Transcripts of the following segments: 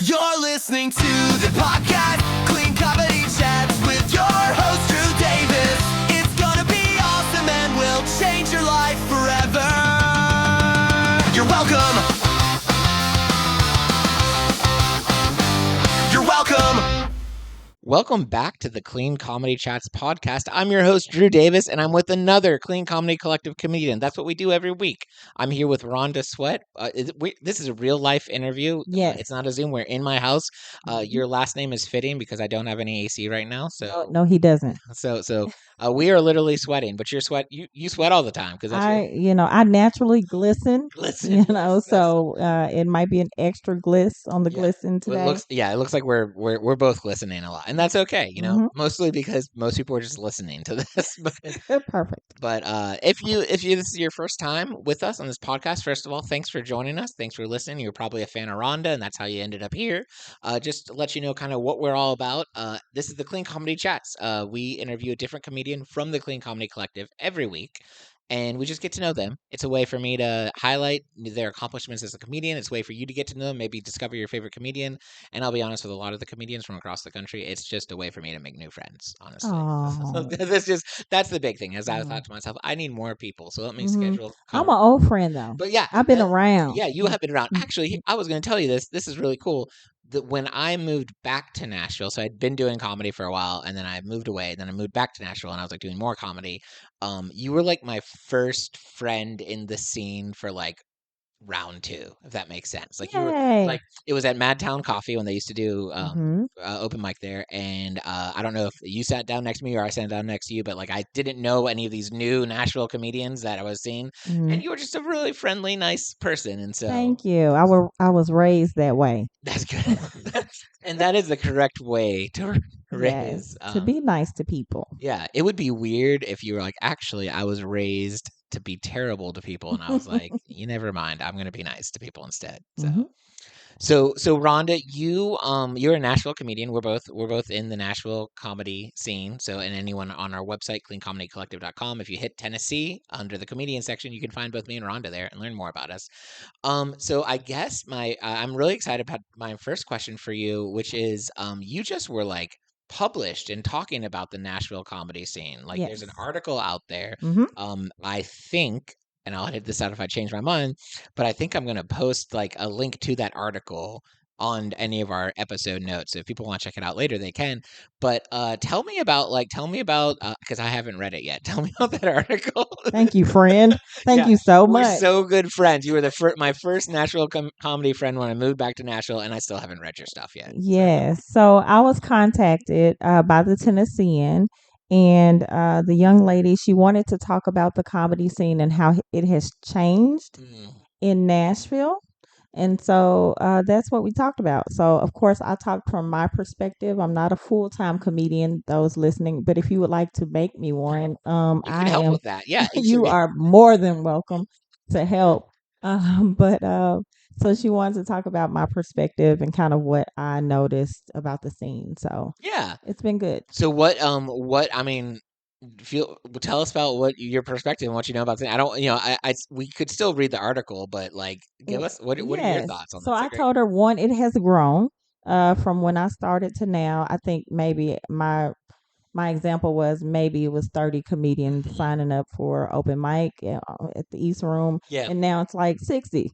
You're listening to the podcast, Clean Comedy Chats with your host, Drew Davis. It's gonna be awesome and will change your life forever. You're welcome. You're welcome. Welcome back to the Clean Comedy Chats podcast. I'm your host, Drew Davis, and I'm with another Clean Comedy Collective comedian. That's what we do every week. I'm here with Rhonda Sweat. This is a real life interview. Yes. It's not a Zoom. We're in my house. Your last name is fitting because I don't have any AC right now. So No, he doesn't. We are literally sweating. But you sweat all the time because that's I naturally glisten. Listen, So it might be an extra gliss on the glisten today. It looks like we're both glistening a lot, and that's okay. Mostly because most people are just listening to this. But Perfect. But if this is your first time with us on this podcast, first of all, thanks for joining us. Thanks for listening. You're probably a fan of Rhonda, and that's how you ended up here. Just to let you know kind of what we're all about. This is the Clean Comedy Chats. We interview a different comedian from the Clean Comedy Collective every week. And we just get to know them. It's a way for me to highlight their accomplishments as a comedian. It's a way for you to get to know them, maybe discover your favorite comedian. And I'll be honest with a lot of the comedians from across the country, it's just a way for me to make new friends, honestly. That's the big thing. As I thought to myself, I need more people. So let me schedule. I'm an old friend though. But yeah, I've been around. Yeah, you have been around. Actually, I was going to tell you this. This is really cool. That when I moved back to Nashville, so I'd been doing comedy for a while, and then I moved away, and then I moved back to Nashville, and I was like doing more comedy. You were like my first friend in the scene for like round two, if that makes sense. Like you were like, it was at Madtown Coffee when they used to do open mic there, and I don't know if you sat down next to me or I sat down next to you, but like I didn't know any of these new Nashville comedians that I was seeing, and you were just a really friendly, nice person, and so Thank you. I was raised that way. that's good. And that is the correct way to raise. To be nice to people. Yeah, it would be weird if you were like, actually, I was raised to be terrible to people, and I was like, you never mind, I'm gonna be nice to people instead. So Rhonda, you're a Nashville comedian. We're both in the Nashville comedy scene. So, and anyone on our website, cleancomedycollective.com, if you hit Tennessee under the comedian section, you can find both me and Rhonda there and learn more about us. So I guess I'm really excited about my first question for you, which is, you just were like published and talking about the Nashville comedy scene. Like there's an article out there. I think, and I'll edit this out if I change my mind, but I think I'm going to post like a link to that article on any of our episode notes. So if people want to check it out later, they can. But tell me about because I haven't read it yet. Tell me about that article. Thank you, friend. Thank you so much. We're so good friends. You were my first Nashville comedy friend when I moved back to Nashville, and I still haven't read your stuff yet. Yes. So I was contacted by the Tennessean. And the young lady, she wanted to talk about the comedy scene and how it has changed in Nashville. And so that's what we talked about. So, of course, I talked from my perspective. I'm not a full-time comedian, those listening. But if you would like to make me one, you can help with that. Yeah. You are more than welcome to help. So she wanted to talk about my perspective and kind of what I noticed about the scene. So yeah, it's been good. So tell us about what your perspective and what you know about the. I don't, we could still read the article, but like, give us what are your thoughts on that? So I told her it has grown from when I started to now. I think maybe my example was maybe it was 30 comedians signing up for open mic at the East Room. Yeah. And now it's like 60,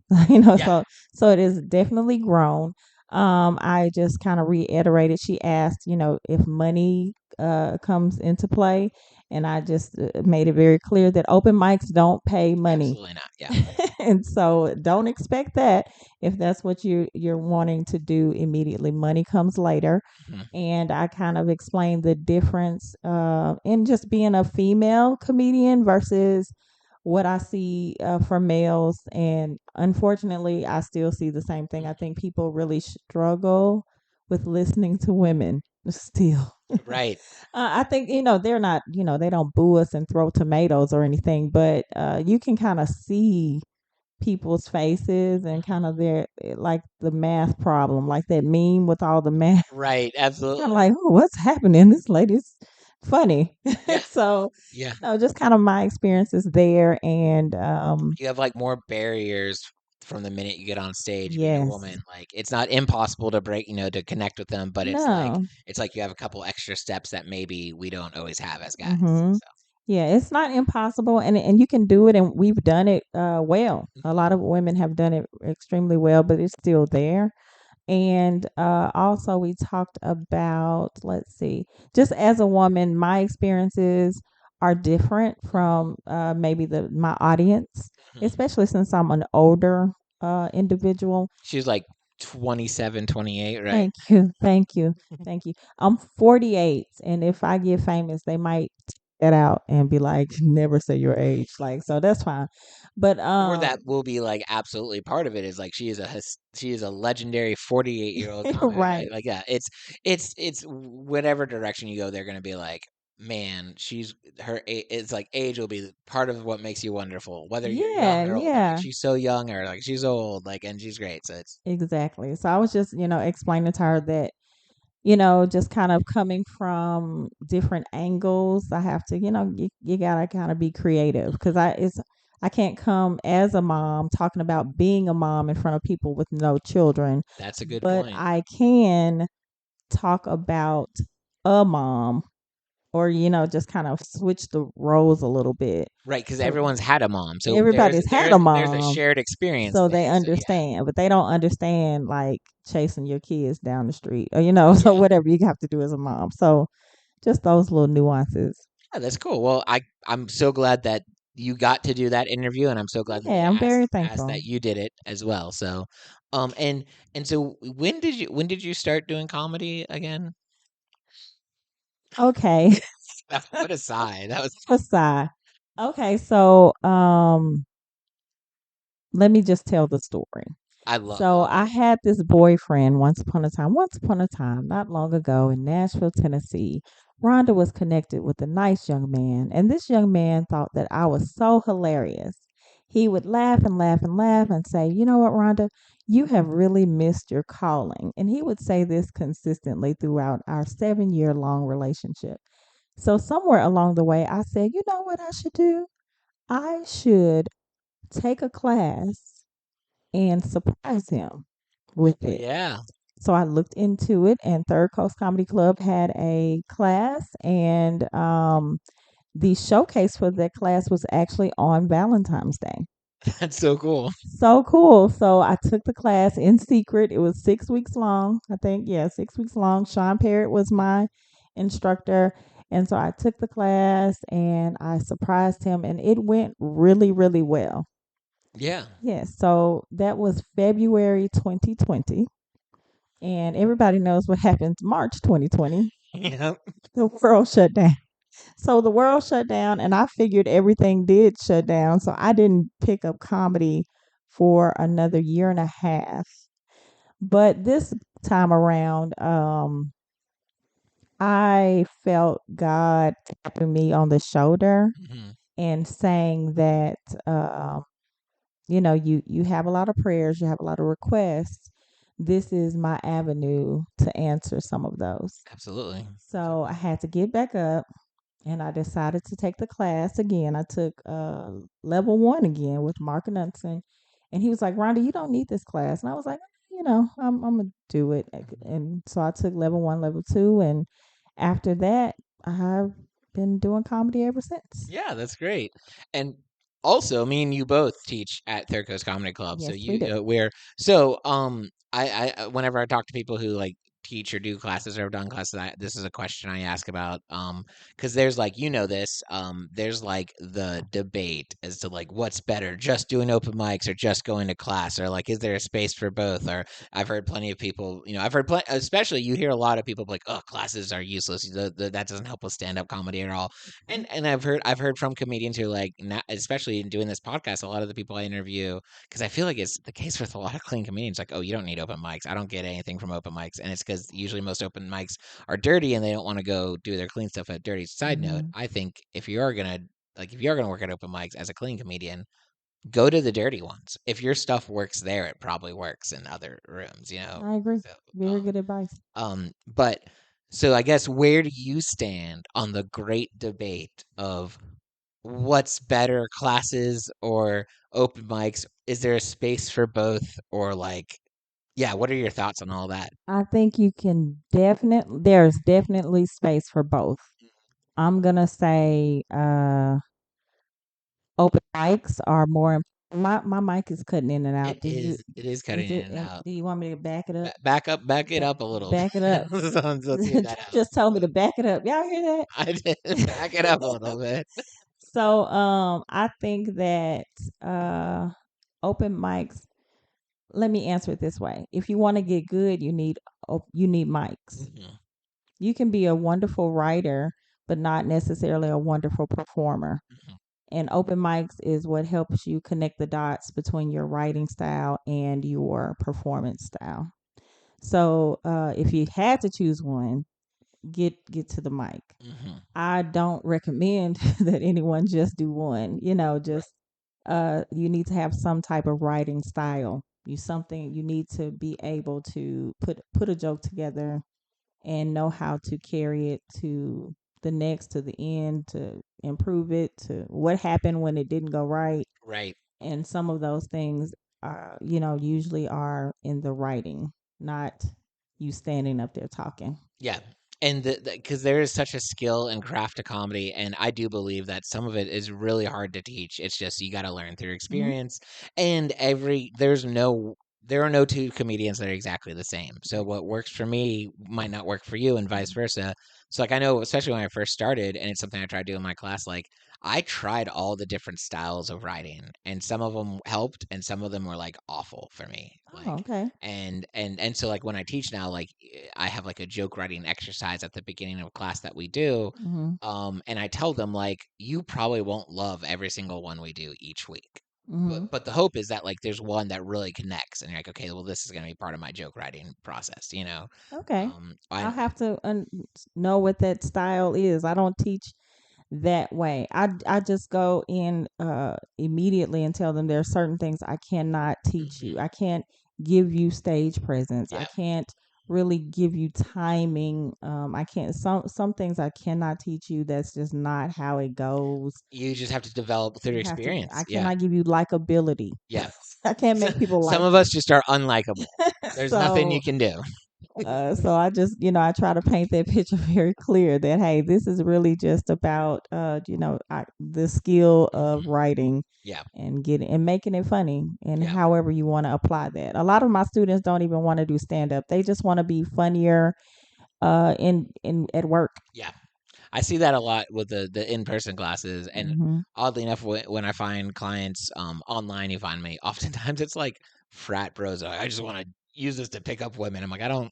so it is definitely grown. I just kind of reiterated, she asked, if money comes into play. And I just made it very clear that open mics don't pay money. Absolutely not. Yeah. And so don't expect that if that's what you're wanting to do immediately. Money comes later. And I kind of explained the difference in just being a female comedian versus what I see for males. And unfortunately, I still see the same thing. I think people really struggle with listening to women still. Right. I think, they're not, they don't boo us and throw tomatoes or anything, but you can kind of see people's faces and kind of their, like the math problem, like that meme with all the math. Right. Absolutely. I'm like, oh, what's happening? This lady's funny. Yeah. So, just kind of my experiences there. And you have like more barriers from the minute you get on stage being a Yes. woman. Like it's not impossible to break, to connect with them, but No. it's like you have a couple extra steps that maybe we don't always have as guys. Mhm. So Yeah, it's not impossible, and you can do it, and we've done it well. A lot of women have done it extremely well, but it's still there. And also, we talked about, let's see, just as a woman, my experiences are different from maybe my audience, mhm. especially since I'm an older individual. She was like 27, 28, right? Thank you, thank you, thank you. I'm 48, and if I get famous, they might take that out and be like, "Never say your age." Like, so that's fine. But Or that will be like absolutely part of it is like she is a legendary 48-year-old comic. right, Like yeah, it's whatever direction you go, they're gonna be like, man, it's like age will be part of what makes you wonderful, whether you're yeah, young or old. They're like yeah. she's so young or like she's old, like and she's great. So it's Exactly. So I was just, explaining to her that, just kind of coming from different angles, I have to, you gotta kind of be creative because I can't come as a mom talking about being a mom in front of people with no children, that's a good but point. I can talk about a mom or, just kind of switch the roles a little bit. Right, because So everyone's had a mom. So everybody's had a there's a mom, shared experience so they there. So yeah. understand, but they don't understand like chasing your kids down the street or so Yeah. whatever you have to do as a mom. So just those little nuances. Yeah, that's cool. Well, I'm so glad that you got to do that interview, and I'm so glad that they Yeah, I'm very asked thankful. that you did it as well. So, and so when did you start doing comedy again? Okay. What a sigh. That was Aside. Okay, so let me just tell the story. I So love I it. had this boyfriend once upon a time, not long ago in Nashville, Tennessee. Rhonda was connected with a nice young man, and this young man thought that I was so hilarious. He would laugh and laugh and laugh and say, "You know what, Rhonda? You have really missed your calling." And he would say this consistently throughout our 7 year long relationship. So somewhere along the way, I said, "You know what I should do? I should take a class and surprise him with it." Yeah, So I looked into it, and Third Coast Comedy Club had a class, and the showcase for that class was actually on Valentine's Day. that's so cool. So cool. So I took the class in secret. It was 6 weeks long, I think. Yeah, 6 weeks long. Sean Parrott was my instructor. And so I took the class and I surprised him, and it went really, really well. Yeah. Yes. So that was February 2020. And everybody knows what happened March 2020. Yeah. The world shut down. So the world shut down, and I figured everything did shut down. So I didn't pick up comedy for another year and a half. But this time around, I felt God tapping me on the shoulder Mhm. and saying that, you have a lot of prayers, you have a lot of requests. This is my avenue to answer some of those. Absolutely. So I had to get back up and I decided to take the class again. I took level one again with Mark Knudsen. And he was like, "Rhonda, you don't need this class." And I was like, I'm going to do it. Mhm. And so I took level one, level two. And after that, I've been doing comedy ever since. Yeah, that's great. And also, me and you both teach at Third Coast Comedy Club. So Yes, we do. we're so whenever I talk to people who like teach or do classes or have done classes, this is a question I ask about because there's like this there's like the debate as to like what's better, just doing open mics or just going to class, or like is there a space for both? Or I've heard plenty of people, I've heard especially you hear a lot of people like, oh, classes are useless. That doesn't help with stand up comedy at all. And I've heard from comedians who like especially in doing this podcast, a lot of the people I interview, because I feel like it's the case with a lot of clean comedians, like, oh, you don't need open mics. I don't get anything from open mics, and it's because usually most open mics are dirty and they don't want to go do their clean stuff at dirty. Side note, Hmm. I think if you're gonna work at open mics as a clean comedian, go to the dirty ones. If your stuff works there, it probably works in other rooms. I agree. So, Very good advice. but so I guess where do you stand on the great debate of what's better, classes or open mics? Is there a space for both, or like, yeah, what are your thoughts on all that? I think you can definitely, there's definitely space for both. I'm gonna say open mics are more. My mic is cutting in and out. It is cutting Is in it? and out. Do you want me to back it up? Back it up a little Back it up. bit. Let's see that out. Just told me to back it up. Y'all hear I did that? back it up a little bit. So I think that uh open mics, let me answer it this way. If you want to get good, you need mics. Mhm. You can be a wonderful writer, but not necessarily a wonderful performer. Mhm. And open mics is what helps you connect the dots between your writing style and your performance style. So if you had to choose one, get to the mic. Mhm. I don't recommend that anyone just do one. Right. Just you need to have some type of writing style. You need to be able to put a joke together and know how to carry it to the end, to improve it, to what happened when it didn't go right. Right. And some of those things are, usually are in the writing, not you standing up there talking. Yeah. And because there is such a skill and craft to comedy, and I do believe that some of it is really hard to teach. It's just you got to learn through Hmm. experience. And there are no two comedians that are exactly the same. So what works for me might not work for you, and vice versa. So like I know, especially when I first started, and it's something I try to do in my class. Like I tried all the different styles of writing, and some of them helped, and some of them were like awful for me. Oh, okay. And so like when I teach now, like I have like a joke writing exercise at the beginning of class that we do. Hmm. And I tell them like you probably won't love every single one we do each week. Hmm. But the hope is that like there's one that really connects and you're like, okay, well this is gonna be part of my joke writing process, you know? Okay. I I'll have to know what that style is. I don't teach that way. I just go in immediately and tell them there are certain things I cannot teach you. Mhm. I can't give you stage presence. I Yeah. can't really give you timing. I can't some things I cannot teach you. That's just not how it goes. You just have to develop through You have to experience. I Yeah. cannot give you likability. Yeah. I can't make people Some like of you. us just are unlikable. There's nothing you So can do. so I just, I try to paint that picture very clear that, hey, this is really just about, the skill of Mhm. writing Yeah. and getting and making it funny, and Yeah. however you want to apply that. A lot of my students don't even want to do stand up; they just want to be funnier, in at work. Yeah. I see that a lot with the in-person classes, and Hmm. oddly enough, when I find clients online, you find me. Oftentimes, it's like frat bros. I just want to use this to pick up women. I'm like, I don't.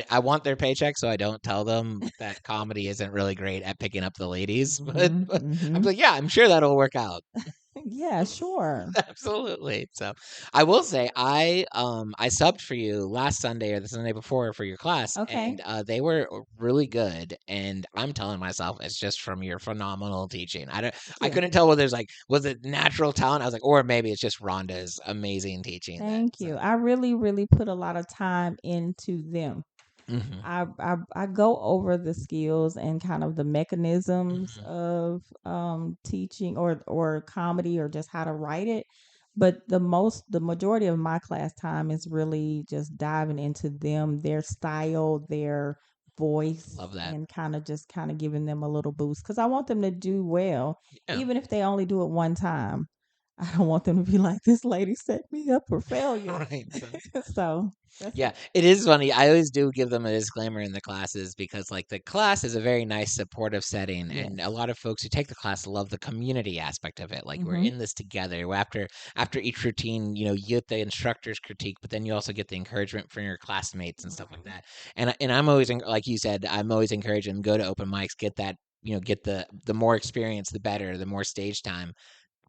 I want their paycheck, so I don't tell them that comedy isn't really great at picking up the ladies. Hmm. But I'm Hmm. like, yeah, I'm sure that'll work out. Yeah, sure. Absolutely. So I will say I subbed for you last Sunday or the Sunday before for your class, and Okay. they were really good. And I'm telling myself it's just from your phenomenal teaching. Thank I you. couldn't tell whether it's like was it natural talent. I was like, or maybe it's just Rhonda's amazing teaching. That Thank so. you. I really, really put a lot of time into them. Hmm. I go over the skills and kind of the mechanisms Hmm. of teaching or comedy or just how to write it. But the majority of my class time is really just diving into them, their style, their voice, Love that. and kind of giving them a little boost because I want them to do well, Yeah. even if they only do it one time. I don't want them to be like, this lady set me up for failure. Right. So So that's yeah, it is funny. I always do give them a disclaimer in the classes because, like, the class is a very nice supportive setting, and a yes. lot of folks who take the class love the community aspect of it. Like, we're Mm-hmm. in this together. After each routine, you get the instructor's critique, but then you also get the encouragement from your classmates and stuff like Right. that. And I'm always like you said, I'm always encouraging them go to open mics, get that. Get the more experience, the better, the more stage time,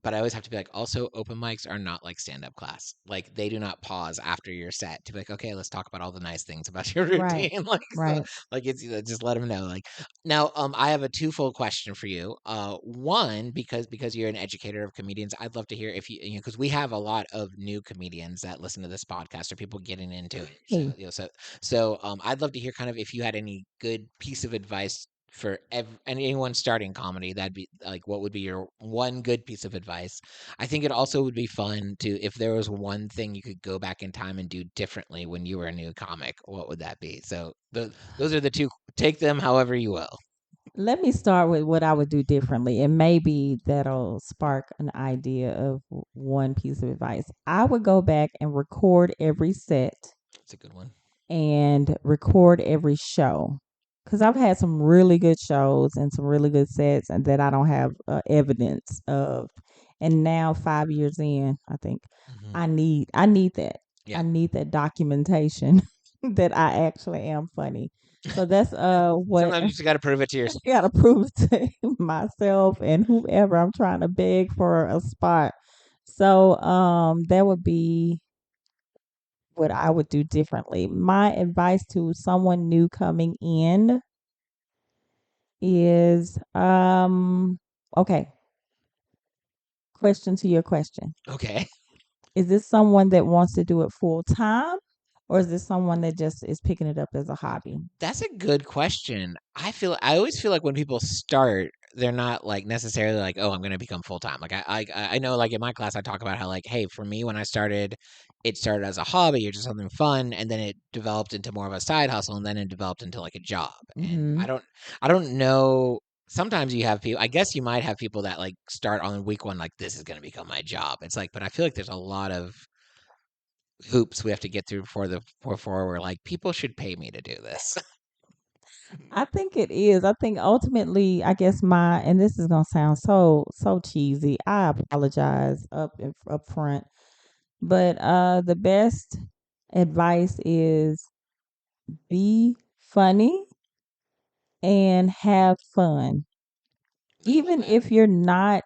but I always have to be like, also, open mics are not like stand-up class. Like they do not pause after your set to be like, okay, let's talk about all the nice things about your Right. routine. Like so, Right. like it's just let them know. Like now, I have a twofold question for you. One because you're an educator of comedians, I'd love to hear if because we have a lot of new comedians that listen to this podcast or people getting into it. So Hey. I'd love to hear kind of if you had any good piece of advice for anyone starting comedy, that'd be like, what would be your one good piece of advice? I think it also would be fun to, if there was one thing you could go back in time and do differently when you were a new comic, what would that be? So those are the two. Take them however you will. Let me start with what I would do differently, and maybe that'll spark an idea of one piece of advice. I would go back and record every set That's a good one. and record every show. Because I've had some really good shows and some really good sets, and that I don't have evidence of. And now, 5 years in, I think Hmm. I need that. Yeah. I need that documentation that I actually am funny. So that's what Sometimes you just got to prove it to yourself. I gotta prove to myself and whoever I'm trying to beg for a spot. So that would be what I would do differently. My advice to someone new coming in is okay, question to your question. Okay. Is this someone that wants to do it full time, or is this someone that just is picking it up as a hobby? That's a good question. I always feel like when people start, they're not like necessarily like, oh, I'm going to become full time. Like I know, like in my class, I talk about how, like, hey, for me when I started, it started as a hobby or just something fun, and then it developed into more of a side hustle, and then it developed into like a job. And Mm-hmm. I don't know. Sometimes you have people. I guess you might have people that like start on week one, like, this is going to become my job. It's like, but I feel like there's a lot of hoops we have to get through before we're like, people should pay me to do this. I think it is. I think ultimately, I guess and this is gonna sound so cheesy. I apologize up front, but the best advice is be funny and have fun. Even Okay. if you're not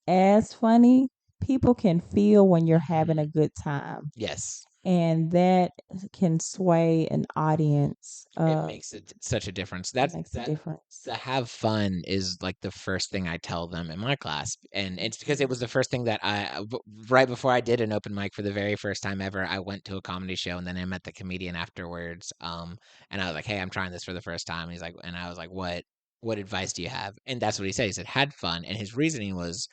as funny, people can feel when you're having a Mhm. good time, Yes. and that can sway an audience. It makes it such a difference. It That's makes a that difference. To have fun is like the first thing I tell them in my class. And it's because it Mhm. was the first thing that right before I did an open mic for the very first time ever, I went to a comedy show, and then I met the comedian afterwards. And I was like, hey, I'm trying this for the first time. He's like, and I was like, what advice do you have? And that's what he said. He said, had fun. And his reasoning was,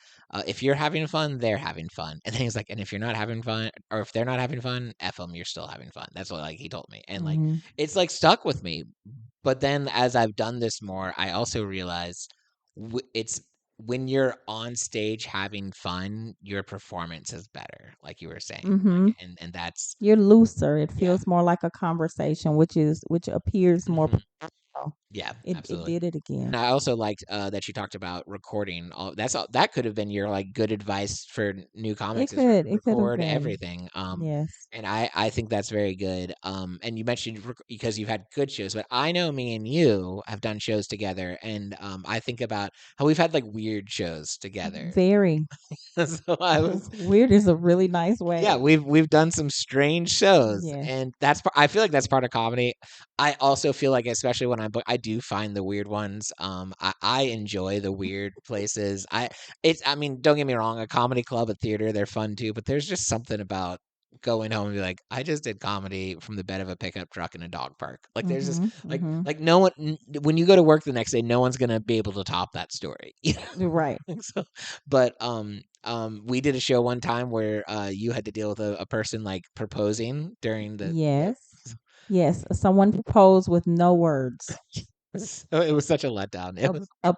if you're having fun, they're having fun. And then he's like, and if you're not having fun, or if they're not having fun, F them, you're still having fun. That's what, like, he told me. And like, Mhm. it's like stuck with me. But then as I've done this more, I also realized it's when you're on stage having fun, your performance is better, like you were saying. Like, Mhm. and that's, You're looser. It yeah. feels more like a conversation, which appears more Mhm. professional. Yeah, It absolutely. did it And again. I also liked that you talked about recording. That could have been your like good advice for new comics, is It could have record been. everything. Yes. And I think that's very good. And you mentioned because you've had good shows, but I know me and you have done shows together, and I think about how we've had like weird shows together. Very. So I was, Weird is a really nice yeah, way. we've done some strange shows, Yes. and I feel like that's part of comedy. I also feel like, especially when I do find the weird ones. I enjoy the weird places. I mean, don't get me wrong, a comedy club, a theater, they're fun too, but there's just something about going home and be like, I just did comedy from the bed of a pickup truck in a dog park. Like, there's just Mhm. Mhm. like no one, when you go to work the next day, no one's gonna be able to top that story. You're right. So, but we did a show one time where you had to deal with a person like proposing during the, yep. Yes. Yes. Someone proposed with no words. So it was such a letdown. It was, A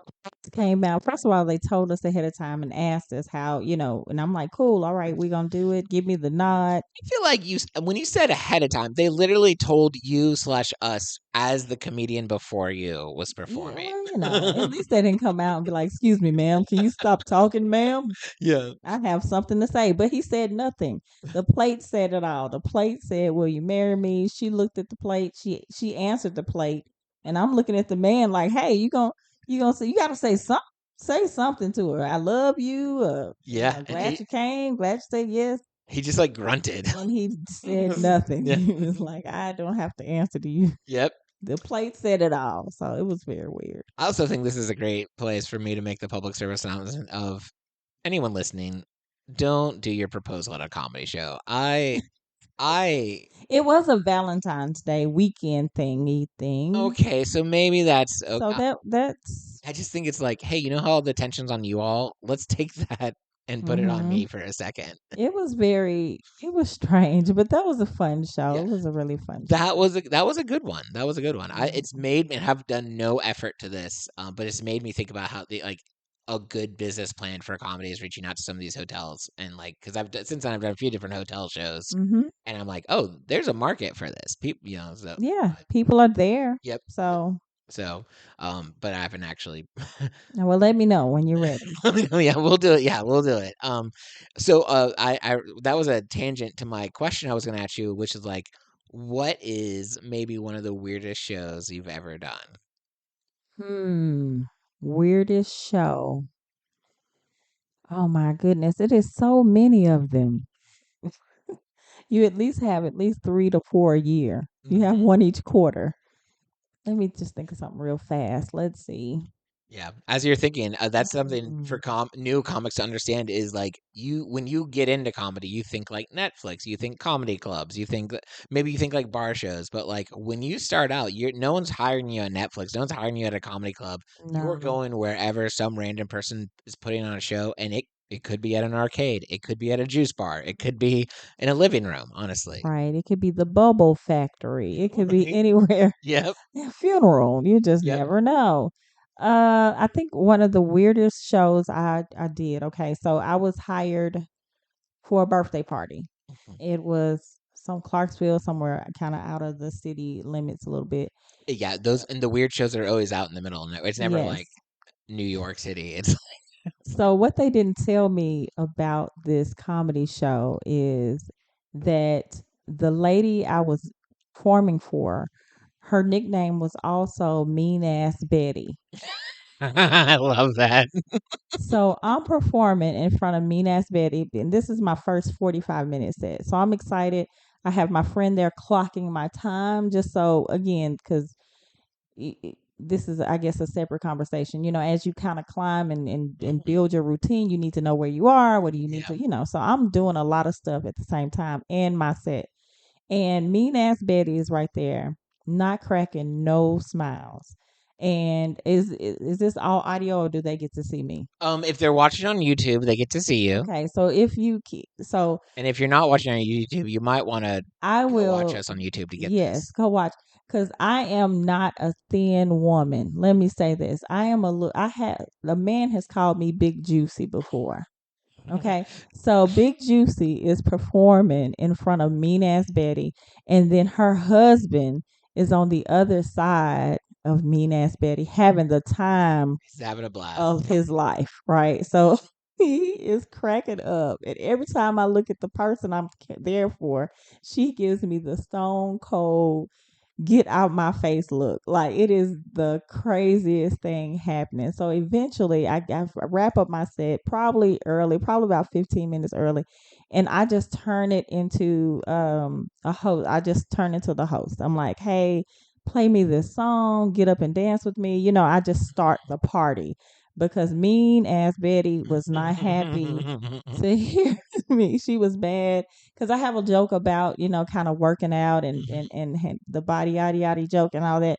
came out. First of all, they told us ahead of time and asked us how, and I'm like, cool, all right, we're gonna do it. Give me the nod. I feel like when you said ahead of time, they literally told you slash us as the comedian before you was Yeah, performing. well, at least they didn't come out and be like, excuse me, ma'am, can you stop talking, ma'am? Yeah. I have something to say. But he said nothing. The plate said it all. The plate said, will you marry me? She looked at the plate. She answered the plate. And I'm looking at the man like, hey, you gonna say, you gotta say something to her. I love you. Yeah, and Glad you came. Glad you said yes. he just like grunted. And he said nothing. Yeah. He was like, I don't have to answer to you. Yep. The plate said it all. So it was very weird. I also think this is a great place for me to make the public service announcement of anyone listening. Don't do your proposal at a comedy show. I It was a Valentine's Day weekend thingy thing. okay, so maybe that's So that's I just think it's like, hey, you know how the tension's on you all? Let's take that and put it on mhm. me for a second. It was strange, but that was a fun show. Yeah. It was a really fun That show. was a good one. That was a good one. Mhm. It's made me have done no effort to this, but it's made me think about how the like a good business plan for a comedy is reaching out to some of these hotels and like because since then I've done a few different hotel shows, Mhm. and I'm like, oh, there's a market for this. People, so Yeah, but, people are there. yep. So, So, but I haven't actually. well, let me know when you're ready. Yeah, we'll do it. Yeah, we'll do it. So I that was a tangent to my question I was going to ask you, which is like, what is maybe one of the weirdest shows you've ever done? Hmm. Weirdest show. Oh my goodness, it is so many of them. You at least have at least 3 to 4 a year. You have Hmm. one each quarter. Let me just think of something real fast. Let's see. Yeah, as you're thinking, that's something for Mm, new comics to understand is like you when you get into comedy, you think like Netflix, you think comedy clubs, you think maybe you think like bar shows, but like when you start out, you're no one's hiring you at Netflix, no one's hiring you at a comedy club. You're no. going wherever some random person is putting on a show, and it could be at an arcade, it could be at a juice bar, it could be in a living room, honestly. Right. It could be the bubble factory. It could be Right? anywhere. Yep. A funeral. You just Yep. never know. I think one of the weirdest shows I did. Okay, so I was hired for a birthday party. It was some Clarksville, somewhere kind of out of the city limits a little bit. Yeah, those and the weird shows are always out in the middle. It's never like Yes. New York City. It's So what they didn't tell me about this comedy show is that the lady I was performing for, her nickname was also Mean Ass Betty. I love that. So I'm performing in front of Mean Ass Betty, and this is my first 45 minute set. So I'm excited. I have my friend there clocking my time, just so again, because this is, I guess, a separate conversation. As you kind of climb and Mhm. build your routine, you need to know where you are. What do you need Yeah. to. So I'm doing a lot of stuff at the same time in my set. And Mean Ass Betty is right there, not cracking no smiles. And is this all audio or do they get to see me? If they're watching on YouTube, they get to see you. Okay, so if you keep, so And if you're not watching on YouTube, you might want to I go watch will, us on YouTube to get yes, this. go watch because I am not a thin woman. Let me say this: I am a look. I had a man has called me Big Juicy before. Okay, so Big Juicy is performing in front of Mean Ass Betty, and then her husband is on the other side of Mean Ass Betty having the time He's having a blast. of his life, right? So he is cracking up. And every time I look at the person I'm there for, she gives me the stone cold get out my face look. Like it is the craziest thing happening. So eventually I wrap up my set probably early, probably about 15 minutes early. And I just turn it into a host. I just turn into the host. I'm like, hey, play me this song, get up and dance with me. I just start the party because Mean Ass Betty was not happy to hear me. She was bad because I have a joke about kind of working out and the body yada yada joke and all that.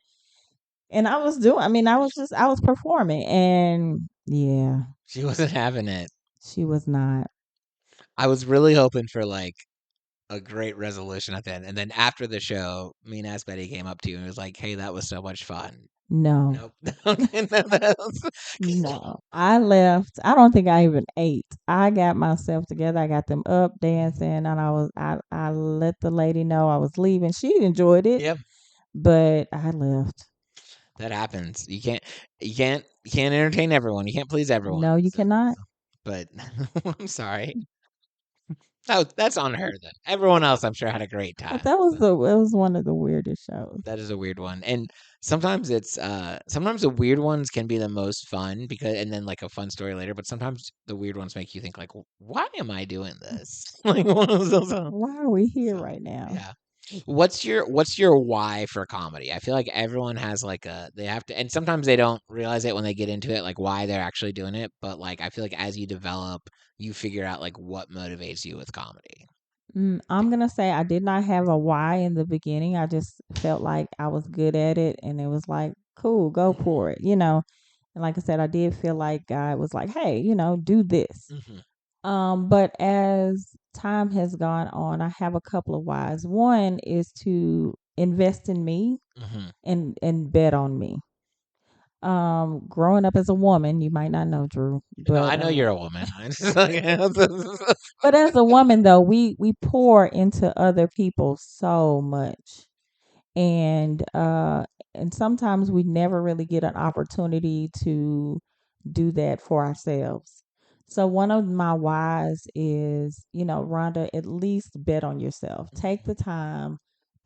And I was doing. I mean, I was performing, and yeah, She wasn't having it. she was not. I was really hoping for like a great resolution at the end. And then after the show, me and Ass Betty came up to you and was like, hey, that was so much fun. No, Nope. Okay, no, that was- no. I left. I don't think I even ate. I got myself together. I got them up dancing, and I let the lady know I was leaving. She enjoyed it, Yep. but I left. That happens. You can't entertain everyone. You can't please everyone. No, you So, cannot. but I'm sorry. That's on her then. Everyone else, I'm sure, had a great But time. that was it was one of the weirdest shows. That is a weird one. And sometimes sometimes the weird ones can be the most fun because and then like a fun story later, but sometimes the weird ones make you think like, why am I doing this? Like one of those Why are we here so right now? yeah. What's your why for comedy? I feel like everyone has like they have to and sometimes they don't realize it when they get into it, like why they're actually doing it. But like I feel like as you develop, you figure out like what motivates you with comedy. I'm gonna say I did not have a why in the beginning. I just felt like I was good at it, and it was like, cool, go for it, you know. And like I said, I did feel like God was like, hey, you know, do this. Mm-hmm. But as time has gone on, I have a couple of whys. One is to invest in me Mm-hmm. and bet on me. Growing up as a woman, you might not know, Drew, No, I know you're a woman. I just like, but as a woman though, we pour into other people so much. And and sometimes we never really get an opportunity to do that for ourselves. So one of my whys is, you know, Rhonda, at least bet on yourself. Take the time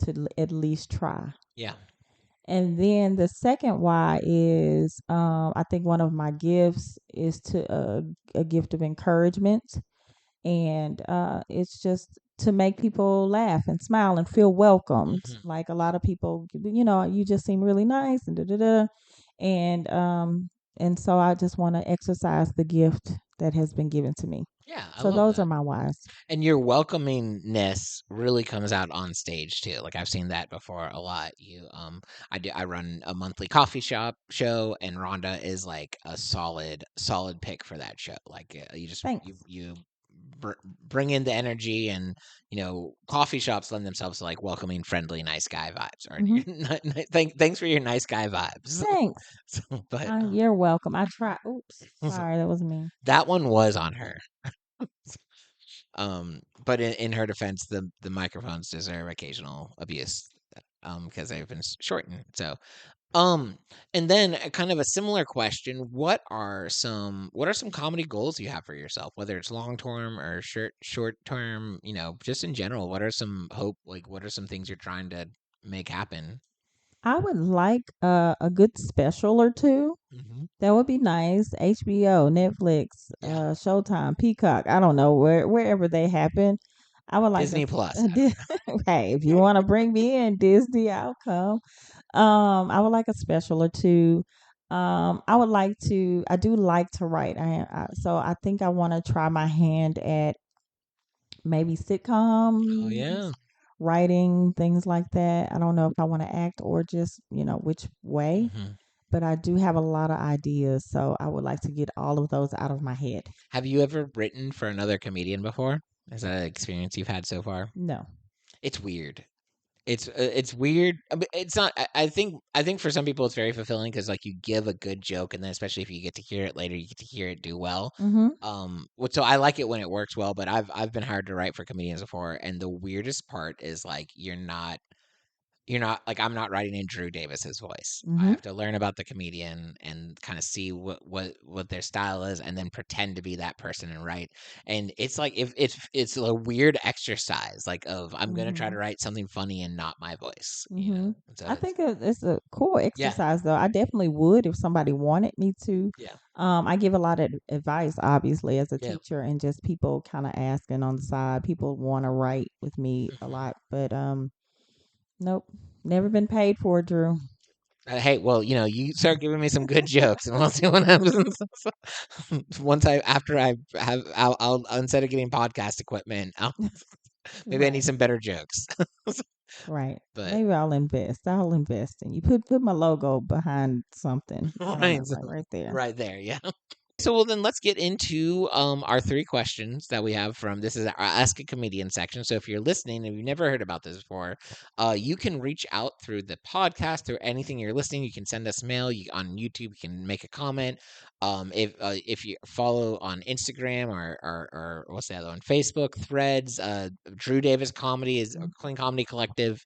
to at least try. yeah. And then the second why is, I think one of my gifts is to a gift of encouragement, and it's just to make people laugh and smile and feel welcomed. Mm-hmm. Like a lot of people, you know, you just seem really nice and da da da, and so I just want to exercise the gift that has been given to me. Yeah, I So love those are that. my whys. And your welcomingness really comes out on stage too. Like I've seen that before a lot. I run a monthly coffee shop show, and Rhonda is like a solid pick for that show. Like you just Thanks. you bring in the energy, and coffee shops lend themselves to like welcoming, friendly, nice guy vibes. Or Hmm. thanks for your nice guy vibes. Thanks. So, but You're welcome. I try. Oops, sorry, that was me. that one was on her. But in her defense, the microphones deserve occasional abuse, because they've been shortened. So, um, and then kind of a similar question: what are some comedy goals you have for yourself, whether it's long term or short term? Just in general, what are some what are some things you're trying to make happen? I would like a good special or two. Hmm. That would be nice. HBO, Netflix, Yeah, Showtime, Peacock. I don't know wherever they happen. I would like Disney Plus. a hey, if you want to bring me in Disney, I'll come. I would like a special or two. I would like to. I do like to write. So I think I want to try my hand at maybe Oh yeah. sitcoms, writing things like that. I don't know if I want to act or just which way, Hmm. but I do have a lot of ideas, so I would like to get all of those out of my head. Have you ever written for another comedian before? Is that an experience you've had so far? No. It's weird. It's weird. I mean, it's not. I think for some people it's very fulfilling because like you give a good joke, and then especially if you get to hear it later, you get to hear it do well. Mm-hmm. So I like it when it works well. But I've been hired to write for comedians before, and the weirdest part is like you're not like I'm not writing in Drew Davis's voice. I Mm-hmm. have to learn about the comedian and kind of see what their style is, and then pretend to be that person and write. And it's like if it's a weird exercise, like of I'm gonna try Mm-hmm. to write something funny and not my voice. Mm-hmm. So I it's think it's a cool yeah, exercise, though. I definitely would if somebody wanted me to. yeah, I give a lot of advice, obviously, as a yeah. teacher, and just people kind of asking on the side. People want to write with me a Mhm. lot, but nope, never been paid for it, Drew. Hey, well, you start giving me some good jokes, and we'll see what happens. Once after I have, I'll instead of getting podcast equipment, maybe I need Right. some better jokes. Right. But Maybe I'll invest. I'll invest, and you put my logo behind something. I don't right, know, like right there. right there, yeah. So well, then let's get into our three questions that we have from this is our Ask a Comedian section. So if you're listening and you've never heard about this before, you can reach out through the podcast, through anything you're listening. You can send us mail. On YouTube, you can make a comment. If you follow on Instagram or what's the other one? Facebook, Threads, Drew Davis Comedy is a Mm. Clean Comedy Collective.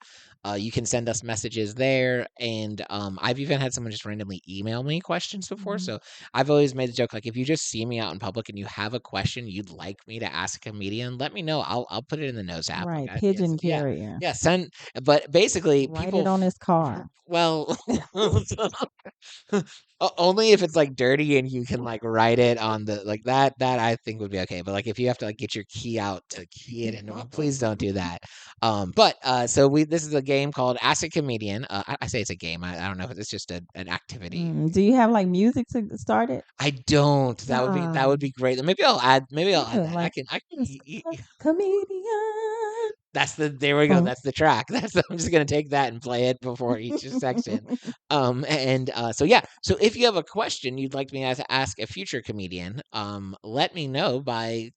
You can send us messages there, and I've even had someone just randomly email me questions before. Mhm. So I've always made the joke like if you just see me out in public and you have a question you'd like me to ask a comedian, let me know. I'll put it in the notes app. Like Right. yes, Pigeon yeah, carrier. yeah. Send, but basically Write it people. on his card. Well, Only if it's like dirty and you can like write it on the like that I think would be okay. But like if you have to like get your key out to key it in, well, please don't do that. But so we this is a game called Ask a Comedian. I say it's a game. I don't know if it's just an activity. Do you have like music to start it? I don't. That would be great. Maybe I'll add Yeah, that. like I can. this comedian. That's there we go. Boom. That's the track. I'm just gonna take that and play it before each section. So yeah. So if you have a question you'd like me to ask a future comedian, let me know by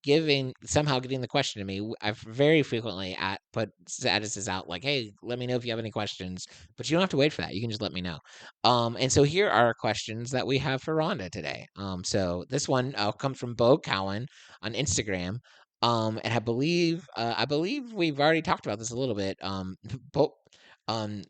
somehow getting the question to me. I've very frequently put statuses out like, hey, let me know if you have any questions, but you don't have to wait for that. You can just let me know. And so here are questions that we have for Rhonda today. So this one comes from Bo Cowan on Instagram. And I believe we've already talked about this a little bit. But um,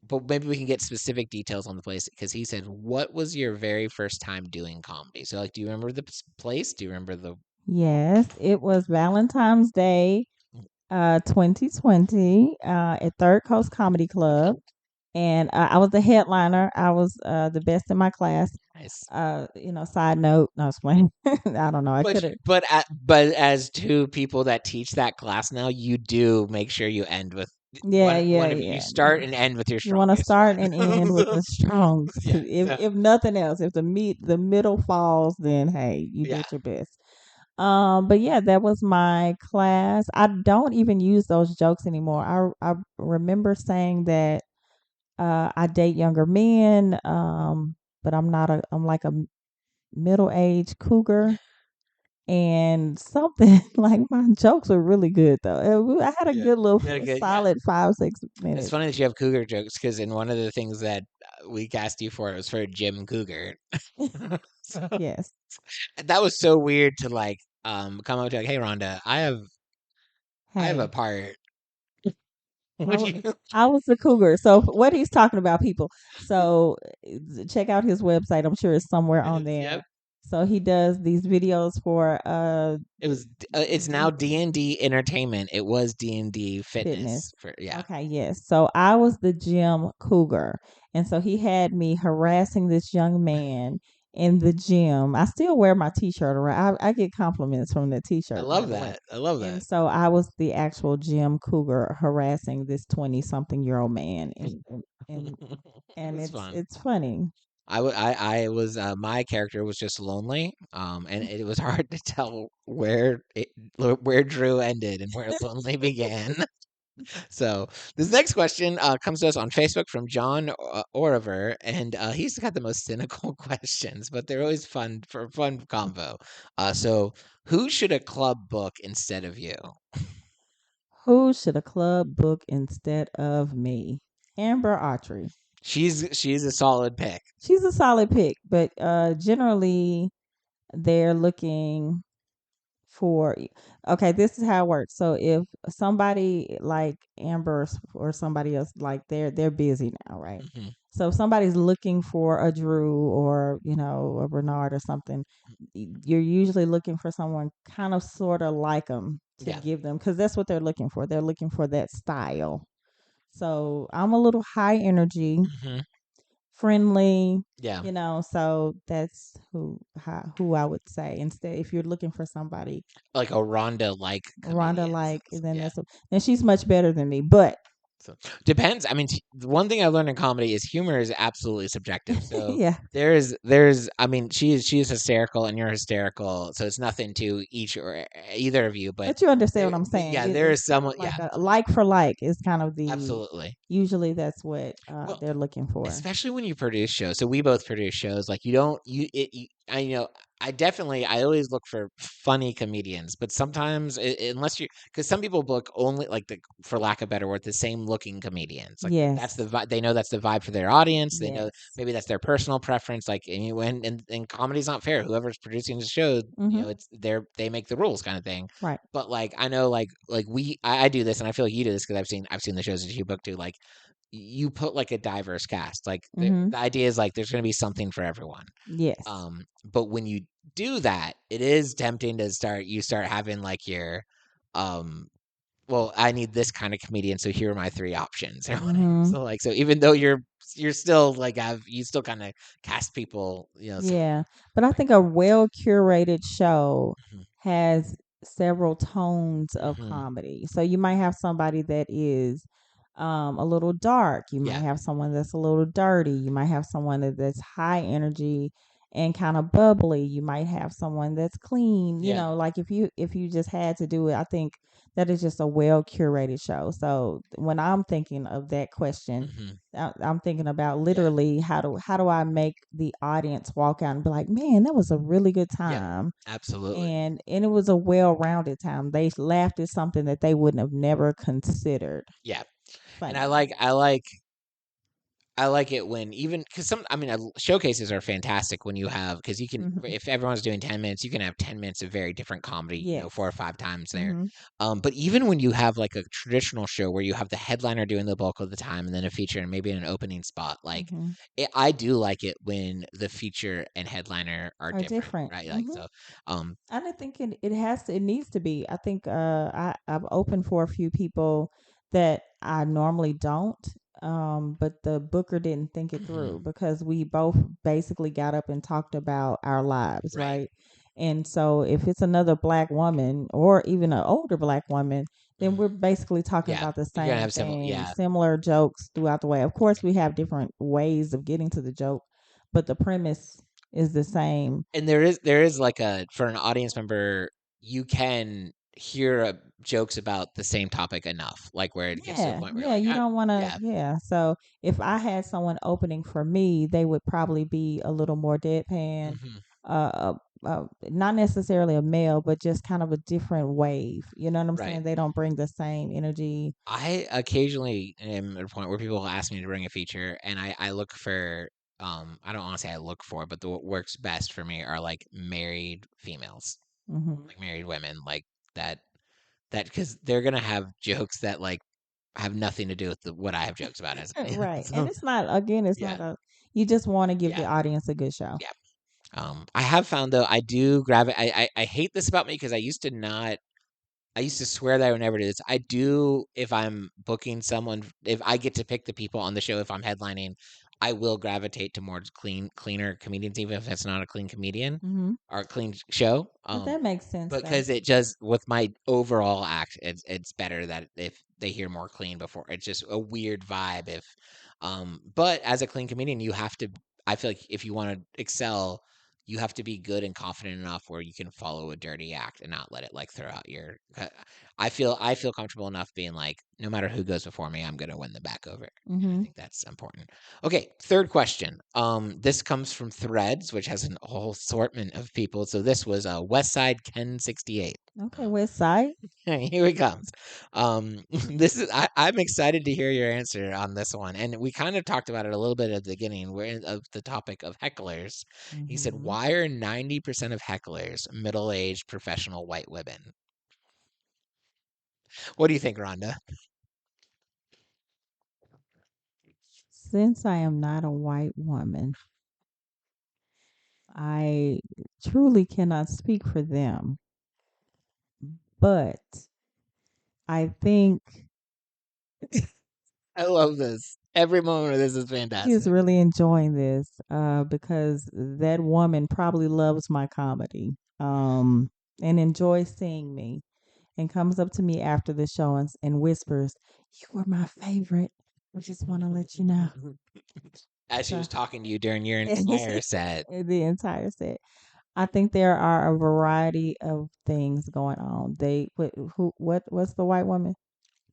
but maybe we can get specific details on the place because he said, "What was your very first time doing comedy?" So, like, do you remember the place? Do you remember the? Yes, it was Valentine's Day, 2020, at Third Coast Comedy Club, and I was the headliner. I was the best in my class. Nice. Side note, no, I was playing. I don't know. I But could have. but as two people that teach that class now, you do make sure you end with Yeah, yeah, one of you yeah. start and end with your You want to strongest start and end with one. the strongs. Yeah. If nothing else, if the middle falls, then hey, you Yeah. did your best. But yeah, that was my class. I don't even use those jokes anymore. I remember saying that I date younger men, but I'm like a middle-aged cougar and something like my jokes were really good though. I had a Yeah. good little Yeah. Good. Yeah. solid 5-6 It's minutes. funny that you have cougar jokes because in one of the things that we cast you for, it was for Jim Cougar. So Yes. that was so weird to like come up to like, hey Rhonda, I have a Hey. part. I Would was you? I was the cougar. So what he's talking about, people. So check out his website. I'm sure it's somewhere It on is. Yep. there. So he does these videos for It's now D&D Entertainment. It was D&D fitness. Fitness for yeah. Okay, yes. So I was the gym cougar. And so he had me harassing this young man in the gym. I still wear my t-shirt around. I get compliments from the I t-shirt, by love the way. that. I love And that. so I was the actual gym cougar harassing this 20 something year old man and It and was it's fun. it's funny. I was my character was just lonely, and it was hard to tell where Drew ended and where lonely began. So this next question comes to us on Facebook from John Oriver, and he's got the most cynical questions, but they're always fun for a fun combo. So who should a club book instead of you? Who should a club book instead of me? Amber Autry. She's a solid pick. She's a solid pick, but generally they're looking for okay, this is how it works. So if somebody like Amber or somebody else, like they're busy now, right? Hmm. So if somebody's looking for a Drew or a Bernard or something, you're usually looking for someone kind of sort of like them to Yeah. give them, because that's what they're looking for. They're looking for that style. So I'm a little high energy, Hmm. friendly, Yeah. so that's who I would say instead. If you're looking for somebody Like a Rhonda like Rhonda comedian. like, then Yeah. then she's much better than me. But So depends. I mean, the one thing I learned in comedy is humor is absolutely subjective. So yeah, there's I mean, she is hysterical and you're hysterical, so it's nothing to each or either of you. But but you understand what I'm but saying. yeah, there It's is someone. like Yeah, a like for like is kind of the absolutely. usually that's what Well, they're looking for. especially when you produce shows. So we both produce shows. Like you don't I definitely I always look for funny comedians, but sometimes unless you because some people book only like the for lack of a better word the same looking comedians. Like that's the Yes, they know that's the vibe for their audience. They know yes. maybe that's their personal preference. Like and comedy's not fair. Whoever's producing the show, Mm-hmm. it's they make the rules kind of thing. Right. But like I know like I do this and I feel like you do this because I've seen the shows that you book too. Like you put like a diverse cast. Like Mm-hmm. the idea is like there's going to be something for everyone. Yes. But when you do that, it is tempting to start having like your um well, I need this kind of comedian, so here are my three options. Or whatever. Mm-hmm. So like, so even though you're still like you still kind of cast people, you know. So, Yeah, but I think a well curated show mhm, has several tones of mhm, comedy. So you might have somebody that is a little dark. You might yeah, have someone that's a little dirty. You might have someone that's high energy and kind of bubbly. You might have someone that's clean. You yeah, know, like if you just had to do it, I think that is just a well curated show. So when I'm thinking of that question, mhm, I'm thinking about yeah, literally how do I make the audience walk out and be like, man, that was a really good yeah, time, absolutely, and it was a well-rounded time. They laughed at something that they wouldn't have never considered yeah. And funny. I like it when even because some, I mean, showcases are fantastic when you have, because you can, Hmm. if everyone's doing 10 minutes, you can have 10 minutes of very different comedy, you know, four or Yes. five times there. Hmm. But even when you have like a traditional show where you have the headliner doing the bulk of the time and then a feature and maybe an opening spot, like Hmm. I do like it when the feature and headliner are Are different, different. right? Like Hmm. so, um, I don't think it needs to be. I think I've opened for a few people that I normally don't. But the booker didn't think it mhm, through because we both basically got up and talked about our lives, right. right? And so if it's another black woman or even an older black woman, then Mhm. we're basically talking Yeah, about the you're gonna same have similar, thing, yeah. similar jokes throughout the way. Of course, we have different ways of getting to the joke, but the premise is the same. And there is like a, for an audience member, you can hear jokes about the same topic enough, like where it gets to the Yeah, point where you're yeah, like, you don't want to. yeah, Yeah, so if I had someone opening for me, they would probably be a little more deadpan, hmm, not necessarily a male, but just kind of a different wave. You know what I'm right. saying? They don't bring the same energy. I occasionally am at a point where people ask me to bring a feature, and I look for, I don't want to say I look for, but the what works best for me are like married females, Hmm. like married women, like that because they're gonna have jokes that like have nothing to do with what I have jokes about as Right, and so it's not. Again, it's yeah, not a. You just want to give the yeah, audience a good show. yeah. I have found though I do grab it. I hate this about me because I used to not. I used to swear that I would never do this. I do if I'm booking someone. If I get to pick the people on the show, if I'm headlining, I will gravitate towards cleaner comedians, even if it's not a clean comedian Hmm. or a clean show. But that makes sense, though. Because it just with my overall act, it's better that if they hear more clean before. It's just a weird vibe if but as a clean comedian, you have to, I feel like if you want to excel, you have to be good and confident enough where you can follow a dirty act and not let it like throw out your I feel comfortable enough being like, no matter who goes before me, I'm gonna win the back over. And I Hmm. think that's important. Okay, third question. This comes from Threads, which has a whole assortment of people. So this was Westside Ken 68. Okay, West Side. Here it comes. This is I'm excited to hear your answer on this one. And we kind of talked about it a little bit at the beginning, where of the topic of hecklers. He said, Hmm. "Why are 90% of hecklers middle-aged professional white women?" What do you think, Rhonda? Since I am not a white woman, I truly cannot speak for them, but I think I love this. Every moment of this is he is fantastic. really enjoying this because that woman probably loves my comedy and enjoys seeing me and comes up to me after the show and whispers, "You were my favorite. I just want to let you know." As she So was talking to you during your entire set. the entire set. I think there are a variety of things going on. What's the white woman?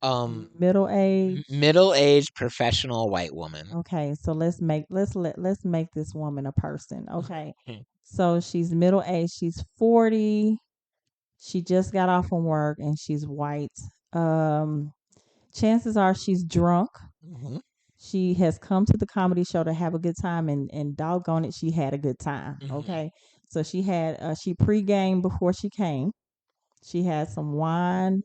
Um, Middle age. middle-aged professional white woman. Okay, so let's make this woman a person. Okay. So she's middle aged, she's 40. She just got off from work and she's white. Um Chances are she's drunk. Mhm, She has come to the comedy show to have a good time and doggone it, she had a good time. mhm, Okay. So she pre-gamed before she came. She had some wine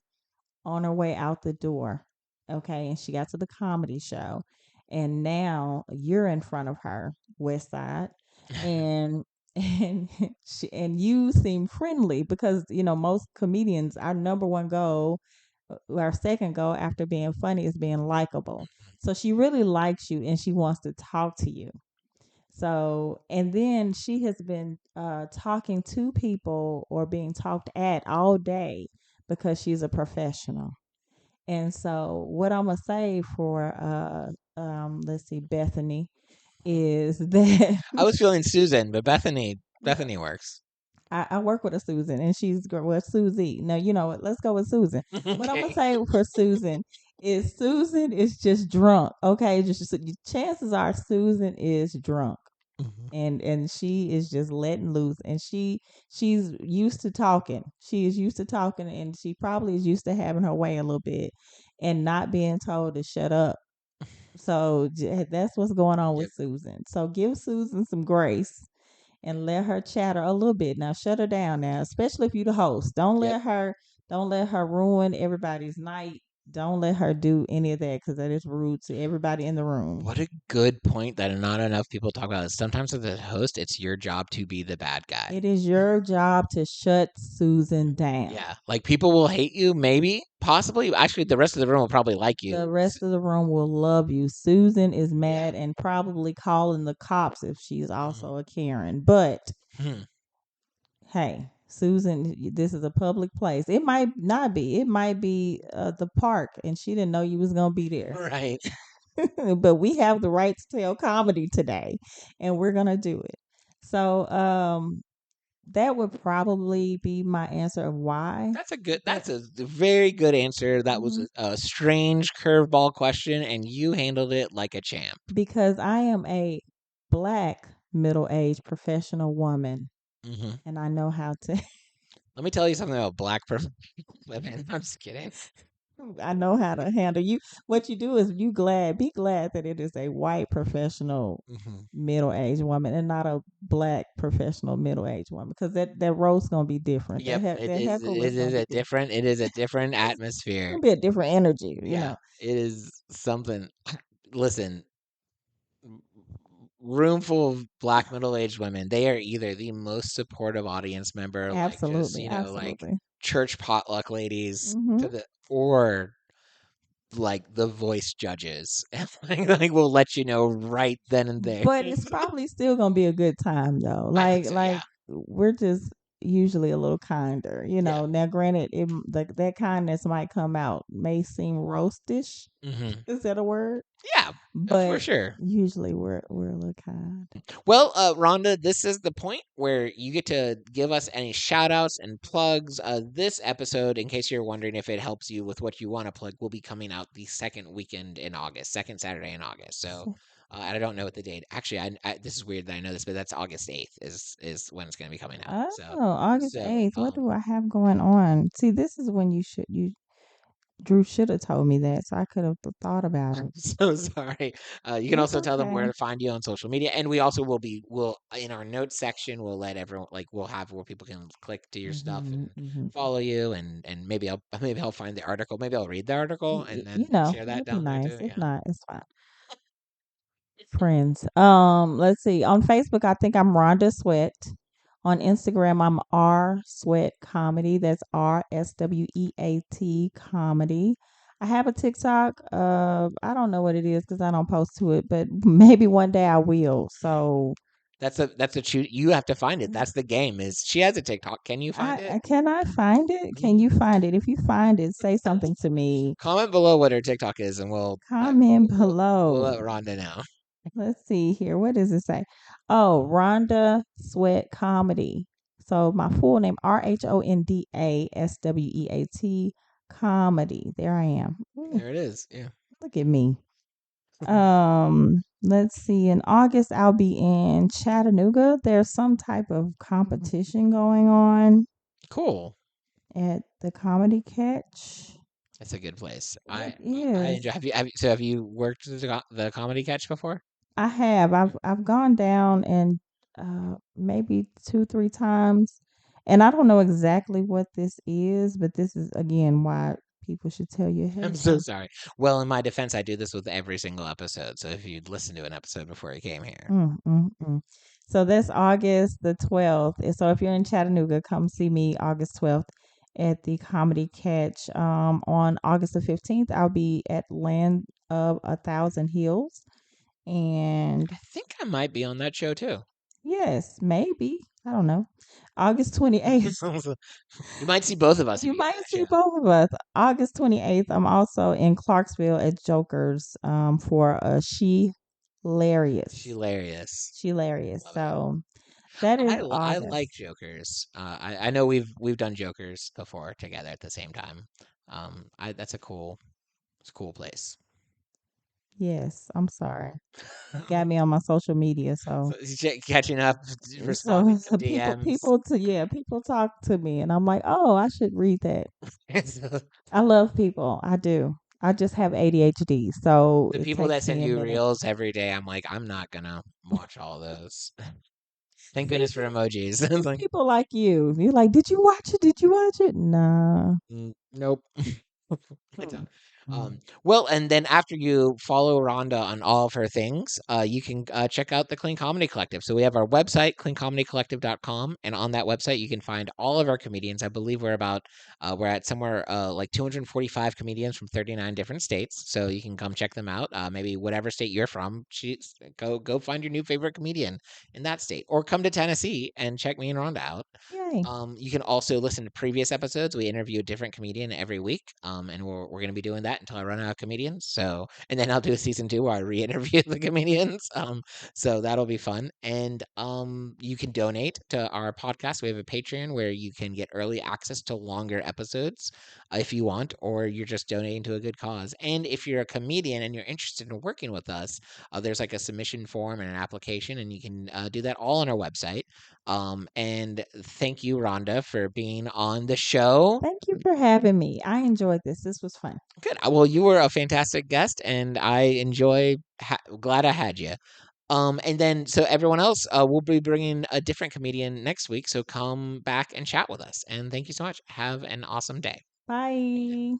on her way out the door. Okay. And she got to the comedy show. And now you're in front of her, West Side. And and you seem friendly because most comedians, our number one goal our second goal after being funny is being likable. So she really likes you and she wants to talk to you. So, and then she has been talking to people or being talked at all day because she's a professional. And so, what I'm gonna say for let's see, Bethany is that I was feeling Susan, but Bethany works. I work with a Susan, and well, Susie. No, you know what? Let's go with Susan. What I'm gonna Okay. say for Susan is just drunk. Okay, just chances are Susan is drunk, Mhm. and she is just letting loose, and she's used to talking. She is used to talking, and she probably is used to having her way a little bit, and not being told to shut up. So that's what's going on Yep. with Susan. So give Susan some grace and let her chatter a little bit. Now shut her down now, especially if you the host. Yep. Don't let her ruin everybody's night. Don't let her do any of that because that is rude to everybody in the room. What a good point that not enough people talk about. Is sometimes as a host, it's your job to be the bad guy. It is your job to shut Susan down. Yeah, like people will hate you, maybe, possibly. Actually, the rest of the room will probably like you. The rest of the room will love you. Susan is Yeah. mad and probably calling the cops if she's also Mhm. a Karen. But Hmm. hey, Susan, this is a public place. It might not be. It might be the park, and she didn't know you was gonna be there. Right. But we have the right to tell comedy today, and we're gonna do it. So, that would probably be my answer of why. But That's a very good answer. That was mhm, a strange curveball question, and you handled it like a champ. because I am a black middle-aged professional woman, Hmm. and I know how to. Let me tell you something about black women. I'm just kidding. I know how to handle you. What you do is be glad that it is a white professional Hmm. middle-aged woman and not a black professional middle-aged woman because that role's gonna be different. Yep, That heckle is gonna be different. it is a different It's atmosphere. gonna be a different energy, you Yeah, know. it is something. Listen, room full of black middle-aged women, they are either the most supportive audience member, like just, Absolutely, like absolutely. church potluck ladies Hmm. to the or like the voice judges. And like will let you know right then and there. But it's probably still gonna be a good time though. I think so, yeah. Like we're just usually a little kinder, you Yeah. know. Now, granted, like that kindness might come out may seem roastish. Hmm. Is that a word? Yeah, for But sure. usually we're a little kind. Well, Rhonda, this is the point where you get to give us any shout outs and plugs. This episode, in case you're wondering if it helps you with what you want to plug, will be coming out the second weekend in August, second Saturday in August. So, and I don't know what the date. Actually, this is weird that I know this, but that's August 8th is when it's going to be coming out. Oh, So, August so 8th. What do I have going on? See, this is when you Drew should have told me that, so I could have thought about I'm it. so sorry. You can It's also tell them where okay. to find you on social media, and we also will in our notes section we'll let everyone we'll have where people can click to your stuff Hmm. and Hmm. follow you, and maybe I'll maybe I'll find the article, maybe I'll read the article and You then know, share that it'd be down there nice. too. If Yeah. not, it's fine. Friends. Let's see. On Facebook, I think I'm Rhonda Sweat. On Instagram, I'm R Sweat Comedy. That's RSWEAT Comedy. I have a TikTok. I don't know what it is because I don't post to it, but maybe one day I will. So That's a you have to find it. That's the game. Is she has a TikTok? Can you find it? I cannot find it. Can you find it? If you find it, say something to me. Comment below what her TikTok is, and Comment we'll let below. Rhonda know. Let's see here. What does it say? Oh, Rhonda Sweat Comedy. So my full name RHONDA SWEAT Comedy. There I am. Ooh, There it is. Yeah. look at me. Let's see. In August, I'll be in Chattanooga. There's some type of competition going on Cool. at the Comedy Catch. That's a good place. It I is. enjoy. Have you worked the comedy catch before? I have. I've gone down and maybe two, three times. And I don't know exactly what this is, but this is again why people should tell you ahead I'm of so time. sorry. Well, in my defense, I do this with every single episode. So if you'd listened to an episode before you came here, Mm, mm, mm. So that's August the 12th. And so if you're in Chattanooga, come see me August 12th at the Comedy Catch. On August the 15th, I'll be at Land of a Thousand Hills. And I think I might be on that show too. yes, maybe. I don't know. August 28th. You might see both of us if You you get might that see show. both of us. August 28th, I'm also in Clarksville at Joker's for a She Hilarious. Hilarious. She Hilarious. Love it. So that is I like August. Jokers. I know we've done Jokers before together at the same time. I that's a cool it's a cool place. Yes, I'm sorry. Got me on my social media, So so catching up, responding to people DMs. people talk to me and I'm like, "Oh, I should read that." So I love people. I do. I just have ADHD, so the it people that takes send me a you minute. reels every day, I'm like, I'm not gonna watch all those. Thank See, goodness for emojis. It's it's like, people like you. You're like, "Did you watch it? Did you watch it?" Nah. nope. I Mm. don't. Mm. Well, and then after you follow Rhonda on all of her things, you can check out the Clean Comedy Collective. So we have our website, cleancomedycollective.com, and on that website you can find all of our comedians. I believe we're at somewhere like 245 comedians from 39 different states. So you can come check them out. Maybe whatever state you're from, go find your new favorite comedian in that state, or come to Tennessee and check me and Rhonda out. Yay. You can also listen to previous episodes. We interview a different comedian every week, and we're going to be doing that until I run out of comedians. So, and then I'll do a season 2 where I re-interview the comedians. So that'll be fun. And you can donate to our podcast. We have a Patreon where you can get early access to longer episodes if you want, or you're just donating to a good cause. And if you're a comedian and you're interested in working with us, there's like a submission form and an application, and you can do that all on our website. And thank you, Rhonda, for being on the show. Thank you for having me. I enjoyed this. This was fun. Good. Well, you were a fantastic guest, and I glad I had you. And then so everyone else, we'll be bringing a different comedian next week. So come back and chat with us. And thank you so much. Have an awesome day. Bye.